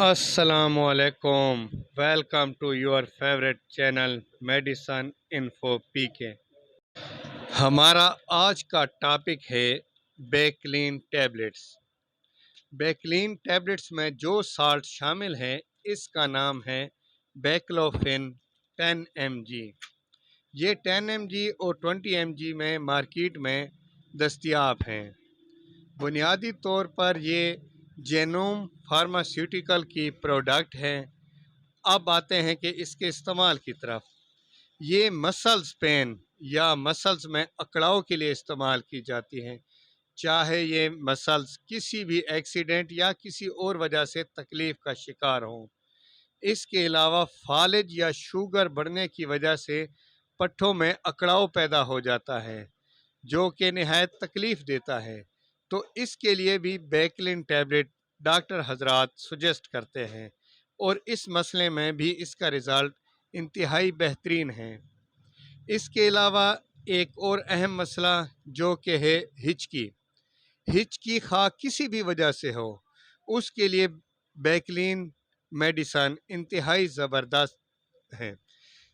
असलकुम, welcome to your favourite channel medicine info PK. हमारा आज का टॉपिक है बेक्लीन टैबलेट्स। बेक्लीन टैबलेट्स में जो साल्ट शामिल है इसका नाम है बेक्लोफिन 10 mg। ये 10 mg और 20 mg में मार्केट में दस्तयाब हैं। बुनियादी तौर पर ये जेनोम फार्मास्यूटिकल की प्रोडक्ट है। अब आते हैं कि इसके इस्तेमाल की तरफ। ये मसल्स पेन या मसल्स में अकड़ाव के लिए इस्तेमाल की जाती हैं, चाहे ये मसल्स किसी भी एक्सीडेंट या किसी और वजह से तकलीफ़ का शिकार हों। इसके अलावा फालिज या शुगर बढ़ने की वजह से पट्ठों में अकड़ाव पैदा हो जाता है, जो कि निहायत तकलीफ़ देता है। तो इसके लिए भी बेक्लीन टैबलेट डॉक्टर हजरात सजेस्ट करते हैं और इस मसले में भी इसका रिज़ल्ट इंतहाई बेहतरीन है। इसके अलावा एक और अहम मसला जो कि है हिचकी खा किसी भी वजह से हो, उसके लिए बेक्लीन मेडिसन इंतहाई ज़बरदस्त है।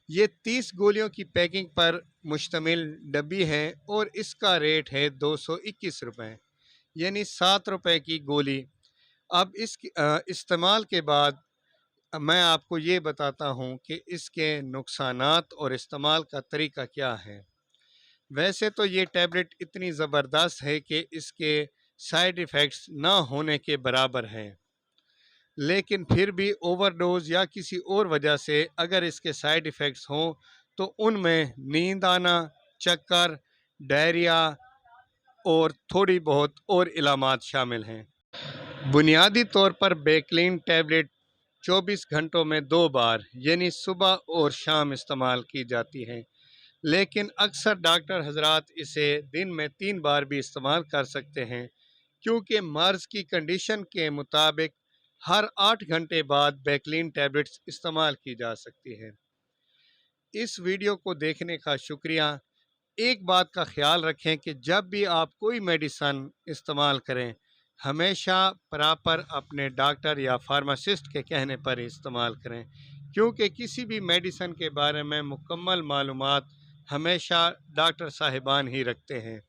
ये 30 गोलियों की पैकिंग पर मुश्तमिल डब्बी है और इसका रेट है 221 रुपये, यानी 7 रुपये की गोली। अब इस इस्तेमाल के बाद मैं आपको ये बताता हूँ कि इसके नुकसानात और इस्तेमाल का तरीका क्या है। वैसे तो ये टैबलेट इतनी ज़बरदस्त है कि इसके साइड इफ़ेक्ट्स ना होने के बराबर हैं, लेकिन फिर भी ओवरडोज या किसी और वजह से अगर इसके साइड इफ़ेक्ट्स हों तो उनमें नींद आना, चक्कर, डायरिया और थोड़ी बहुत और इलामात शामिल हैं। बुनियादी तौर पर बेक्लीन टैबलेट 24 घंटों में 2 बार यानी सुबह और शाम इस्तेमाल की जाती है, लेकिन अक्सर डॉक्टर हजरात इसे दिन में 3 बार भी इस्तेमाल कर सकते हैं, क्योंकि मर्ज़ की कंडीशन के मुताबिक हर 8 घंटे बाद बेक्लीन टैबलेट्स इस्तेमाल की जा सकती है। इस वीडियो को देखने का शुक्रिया। एक बात का ख्याल रखें कि जब भी आप कोई मेडिसन इस्तेमाल करें, हमेशा प्रॉपर अपने डॉक्टर या फार्मासिस्ट के कहने पर इस्तेमाल करें, क्योंकि किसी भी मेडिसन के बारे में मुकम्मल मालूमात हमेशा डॉक्टर साहिबान ही रखते हैं।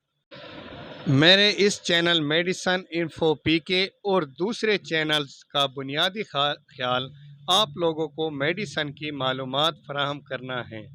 मेरे इस चैनल मेडिसन इन्फो पीके और दूसरे चैनल्स का बुनियादी ख्याल आप लोगों को मेडिसन की मालूमात फराहम करना है।